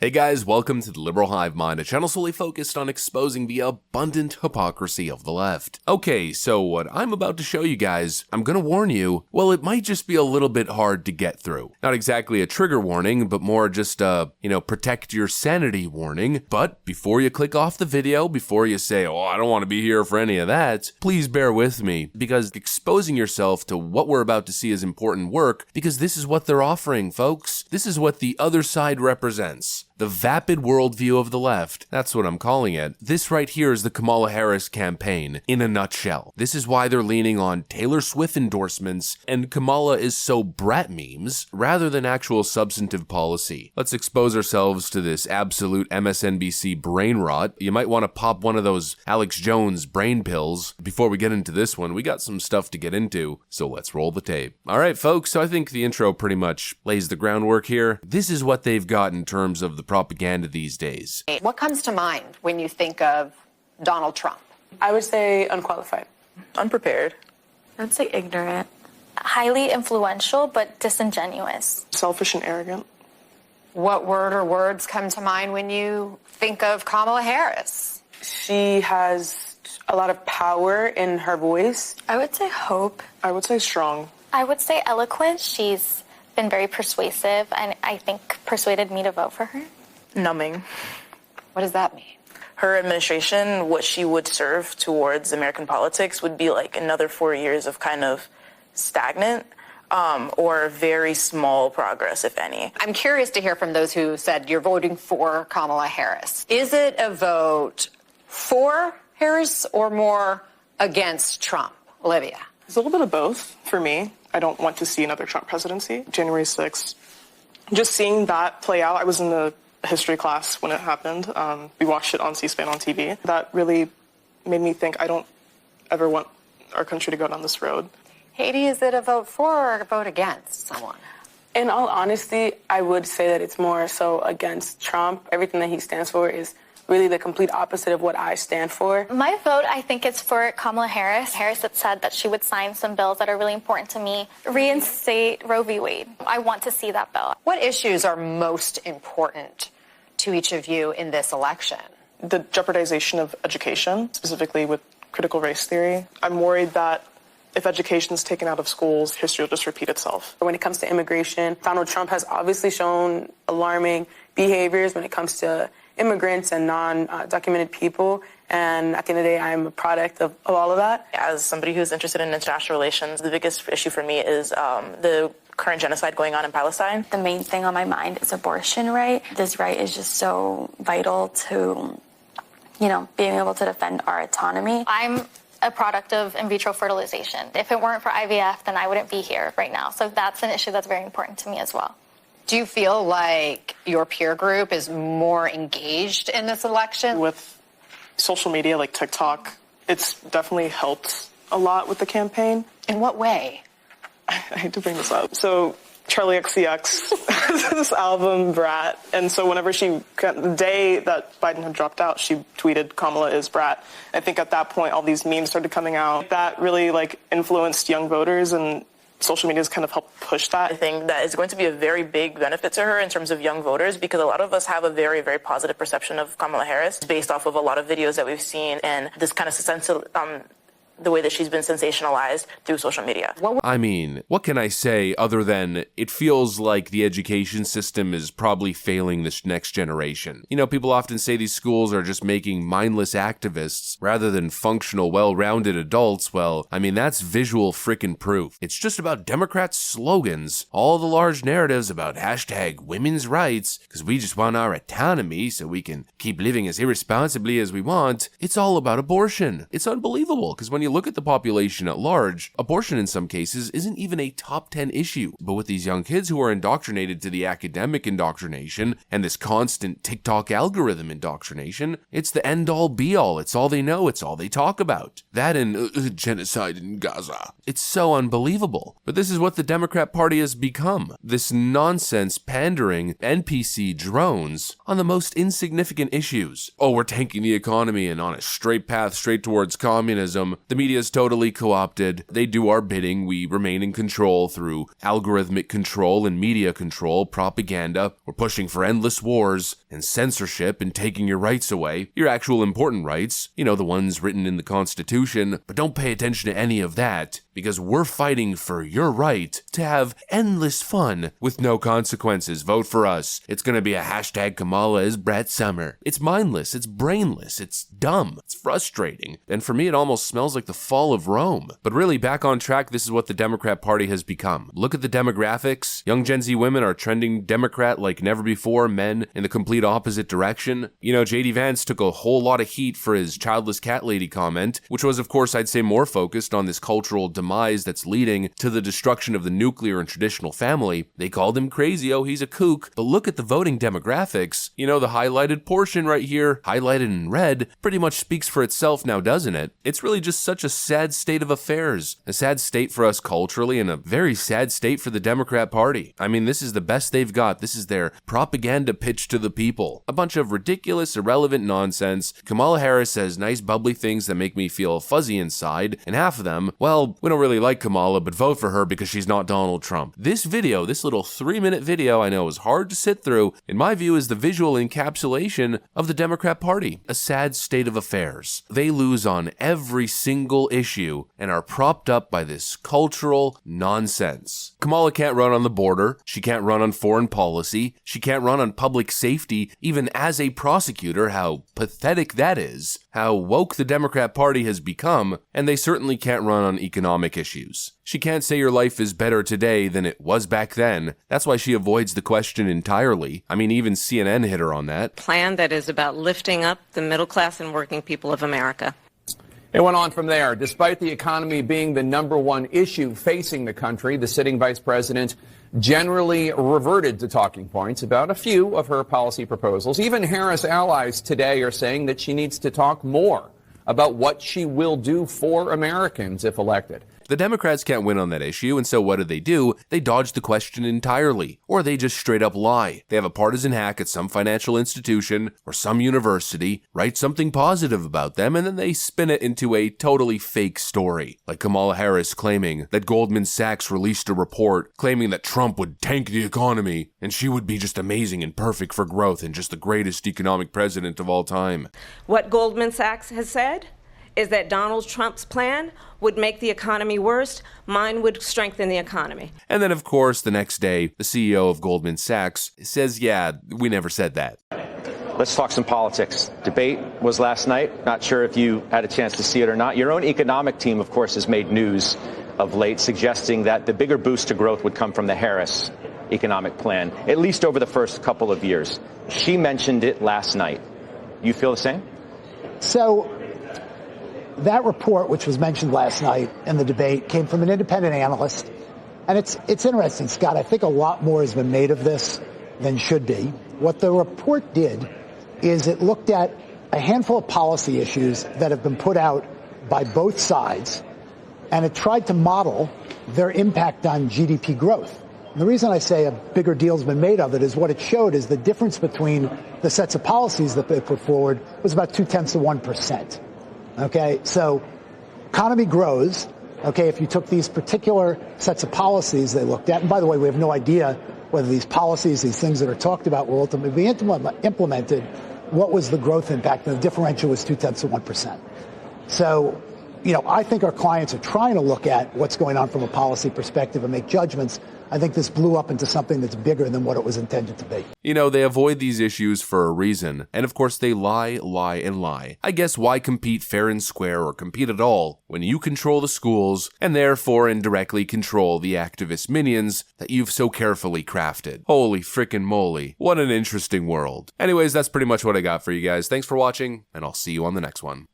Hey guys, welcome to the Liberal Hive Mind, a channel solely focused on exposing the abundant hypocrisy of the left. Okay, so what I'm about to show you guys, I'm gonna warn you, well, it might just be a little bit hard to get through. Not exactly a trigger warning, but more just a, protect your sanity warning. But before you click off the video, before you say, oh, I don't want to be here for any of that, please bear with me, because exposing yourself to what we're about to see is important work, because this is what they're offering, folks. This is what the other side represents. The vapid worldview of the left. That's what I'm calling it. This right here is the Kamala Harris campaign in a nutshell. This is why they're leaning on Taylor Swift endorsements and Kamala is so brat memes rather than actual substantive policy. Let's expose ourselves to this absolute MSNBC brain rot. You might want to pop one of those Alex Jones brain pills. Before we get into this one, we got some stuff to get into, so let's roll the tape. All right, folks, so I think the intro pretty much lays the groundwork here. This is what they've got in terms of the propaganda these days. What comes to mind when you think of Donald Trump? I would say unqualified. Unprepared. I'd say ignorant. Highly influential, but disingenuous. Selfish and arrogant. What word or words come to mind when you think of Kamala Harris? She has a lot of power in her voice. I would say hope. I would say strong. I would say eloquent. She's been very persuasive, and I think persuaded me to vote for her. Numbing. What does that mean? Her administration, what she would serve towards American politics would be like another 4 years of kind of stagnant or very small progress, if any. I'm curious to hear from those who said you're voting for Kamala Harris. Is it a vote for Harris or more against Trump? Olivia? It's a little bit of both for me. I don't want to see another Trump presidency. January 6th, just seeing that play out, I was in the history class when it happened. We watched it on C-SPAN on TV. That really made me think I don't ever want our country to go down this road. Haiti, is it a vote for or a vote against someone? In all honesty, I would say that it's more so against Trump. Everything that he stands for is really the complete opposite of what I stand for. My vote, I think it's for Kamala Harris. Harris had said that she would sign some bills that are really important to me. Reinstate Roe v. Wade. I want to see that bill. What issues are most important to each of you in this election? The jeopardization of education, specifically with critical race theory. I'm worried that if education is taken out of schools, history will just repeat itself. When it comes to immigration, Donald Trump has obviously shown alarming behaviors when it comes to immigrants and non-documented people. And at the end of the day, I'm a product of all of that. As somebody who's interested in international relations, the biggest issue for me is the current genocide going on in Palestine. The main thing on my mind is abortion right. This right is just so vital to, being able to defend our autonomy. I'm a product of in vitro fertilization. If it weren't for IVF, then I wouldn't be here right now. So that's an issue that's very important to me as well. Do you feel like your peer group is more engaged in this election? With social media like TikTok, it's definitely helped a lot with the campaign. In what way? I hate to bring this up. So Charlie XCX has this album, Brat. And so whenever the day that Biden had dropped out, she tweeted, Kamala is Brat. I think at that point, all these memes started coming out. That really influenced young voters, and social media has kind of helped push that. I think that is going to be a very big benefit to her in terms of young voters, because a lot of us have a very, very positive perception of Kamala Harris based off of a lot of videos that we've seen and this kind of the way that she's been sensationalized through social media. I mean, what can I say other than it feels like the education system is probably failing this next generation. People often say these schools are just making mindless activists rather than functional, well-rounded adults. Well, I mean, that's visual frickin' proof. It's just about Democrats' slogans, all the large narratives about hashtag women's rights, because we just want our autonomy so we can keep living as irresponsibly as we want. It's all about abortion. It's unbelievable, because when you look at the population at large, abortion in some cases isn't even a top 10 issue. But with these young kids who are indoctrinated to the academic indoctrination and this constant TikTok algorithm indoctrination, it's the end-all be-all. It's all they know. It's all they talk about. That and genocide in Gaza. It's so unbelievable. But this is what the Democrat Party has become. This nonsense pandering NPC drones on the most insignificant issues. Oh, we're tanking the economy and on a straight path straight towards communism. The media is totally co-opted. They do our bidding. We remain in control through algorithmic control and media control, propaganda. We're pushing for endless wars and censorship and taking your rights away. Your actual important rights, the ones written in the Constitution. But don't pay attention to any of that, because we're fighting for your right to have endless fun with no consequences. Vote for us. It's gonna be a hashtag Kamala is Brett Summer. It's mindless, it's brainless, it's dumb, it's frustrating. And for me, it almost smells like the fall of Rome. But really, back on track, this is what the Democrat Party has become. Look at the demographics. Young Gen Z women are trending Democrat like never before, men in the complete opposite direction. JD Vance took a whole lot of heat for his childless cat lady comment, which was, of course, I'd say more focused on this cultural demise that's leading to the destruction of the nuclear and traditional family. They called him crazy, oh, he's a kook. But look at the voting demographics. The highlighted portion right here, highlighted in red, pretty much speaks for itself now, doesn't it? It's really just such a sad state of affairs. A sad state for us culturally and a very sad state for the Democrat Party. I mean, this is the best they've got. This is their propaganda pitch to the people. A bunch of ridiculous, irrelevant nonsense. Kamala Harris says nice, bubbly things that make me feel fuzzy inside, and half of them, well, we don't really like Kamala, but vote for her because she's not Donald Trump. This video, this little 3-minute video, I know is hard to sit through, in my view is the visual encapsulation of the Democrat Party. A sad state of affairs. They lose on every single issue and are propped up by this cultural nonsense. Kamala can't run on the border. She can't run on foreign policy. She can't run on public safety, even as a prosecutor. How pathetic that is. How woke the Democrat Party has become, and they certainly can't run on economic issues. She can't say your life is better today than it was back then. That's why she avoids the question entirely. I mean, even CNN hit her on that. Plan that is about lifting up the middle class and working people of America. It went on from there. Despite the economy being the #1 issue facing the country, the sitting vice president generally reverted to talking points about a few of her policy proposals. Even Harris allies today are saying that she needs to talk more about what she will do for Americans if elected. The Democrats can't win on that issue, and so what do? They dodge the question entirely, or they just straight up lie. They have a partisan hack at some financial institution or some university, write something positive about them, and then they spin it into a totally fake story. Like Kamala Harris claiming that Goldman Sachs released a report claiming that Trump would tank the economy, and she would be just amazing and perfect for growth and just the greatest economic president of all time. What Goldman Sachs has said is that Donald Trump's plan would make the economy worse. Mine would strengthen the economy. And then, of course, the next day, the CEO of Goldman Sachs says, yeah, we never said that. Let's talk some politics. Debate was last night. Not sure if you had a chance to see it or not. Your own economic team, of course, has made news of late, suggesting that the bigger boost to growth would come from the Harris economic plan, at least over the first couple of years. She mentioned it last night. You feel the same? So that report, which was mentioned last night in the debate, came from an independent analyst. And it's interesting, Scott. I think a lot more has been made of this than should be. What the report did is it looked at a handful of policy issues that have been put out by both sides, and it tried to model their impact on GDP growth. And the reason I say a bigger deal's been made of it is what it showed is the difference between the sets of policies that they put forward was about 0.2%. Okay, so economy grows, okay, if you took these particular sets of policies they looked at, and by the way, we have no idea whether these policies, these things that are talked about will ultimately be implemented, what was the growth impact, and the differential was 0.2%. So, I think our clients are trying to look at what's going on from a policy perspective and make judgments. I think this blew up into something that's bigger than what it was intended to be. They avoid these issues for a reason. And of course, they lie, and lie. I guess why compete fair and square or compete at all when you control the schools and therefore indirectly control the activist minions that you've so carefully crafted? Holy frickin' moly. What an interesting world. Anyways, that's pretty much what I got for you guys. Thanks for watching, and I'll see you on the next one.